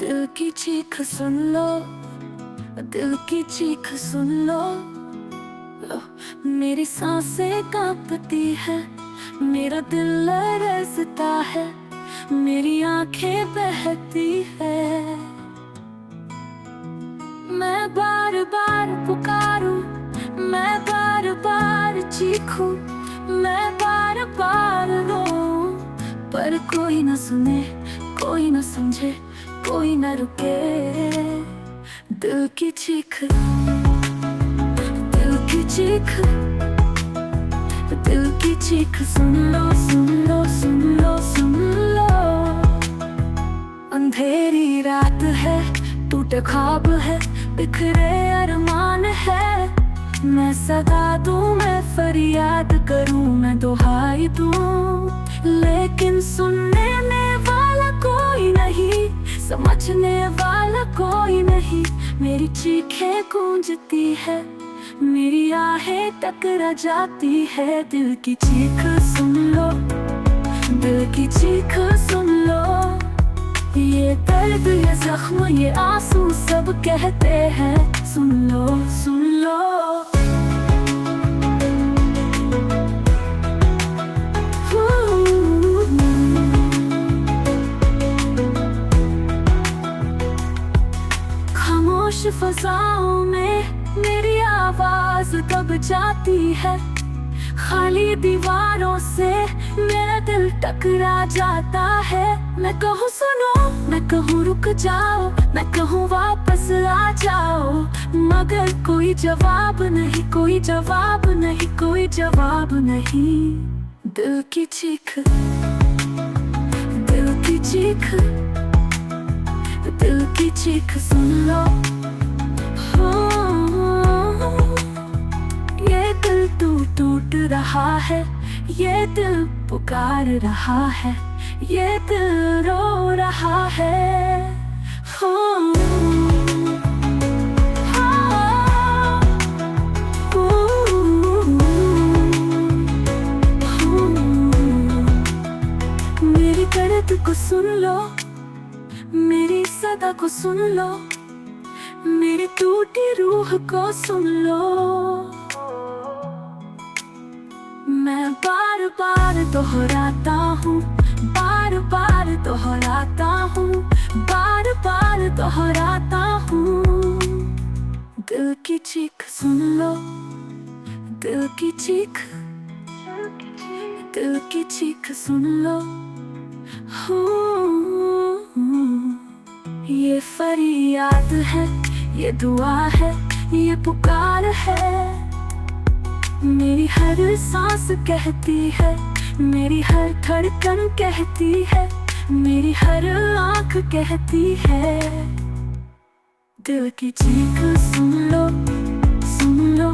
दिल की चीख सुन लो, दिल की चीख सुन लो, लो। मेरी सांसें कांपती है, मेरा दिल लरजता है, मेरी आंखें बहती है। मैं बार बार पुकारूं, मैं बार बार चीखूं, मैं बार बार रोऊं, पर कोई न सुने, कोई न समझे, कोई न रुके। दिल की चीख, दिल की चीख, दिल की चीख सुन लो, सुन लो, सुन लो, सुन लो। अंधेरी रात है, टूटे ख्वाब है, बिखरे अरमान है। मैं सदा दूं, मैं फरियाद करूं, मैं दुहाई दूं, लेकिन सुनने वाला कोई नहीं, समझने वाला कोई नहीं। मेरी चीखें गूंजती है, मेरी आहें टकरा जाती है। दिल की चीख सुन लो, दिल की चीख सुन लो। ये दर्द, ये जख्म, ये आंसू सब कहते हैं, सुन लो, सुन लो। खामोश फज़ाओं में मेरी आवाज दब जाती है, खाली दीवारों से मेरा दिल टकरा जाता है। मैं कहूँ सुनो, मैं कहूँ रुक जाओ, मैं कहूँ वापस आ जाओ, मगर कोई जवाब नहीं, कोई जवाब नहीं, कोई जवाब नहीं। दिल की चीख, दिल की चीख, दिल की चीख सुन लो। ये दिल टूट रहा है, ये दिल पुकार रहा है, ये दिल रो रहा है। मेरी दर्द को सुन लो, मेरी सदा को सुन लो, मेरी टूटी रूह को सुन लो। मैं बार बार दोहराता हूँ, बार बार दोहराता हूँ, बार बार दोहराता हूँ। दिल की चीख सुन लो, दिल की चीख, दिल की चीख सुन लो। ये फरियाद है, ये दुआ है, ये पुकार है। मेरी हर सांस कहती है, मेरी हर धड़कन कहती है, मेरी हर आँख कहती है। दिल की चीख सुन लो, सुन लो।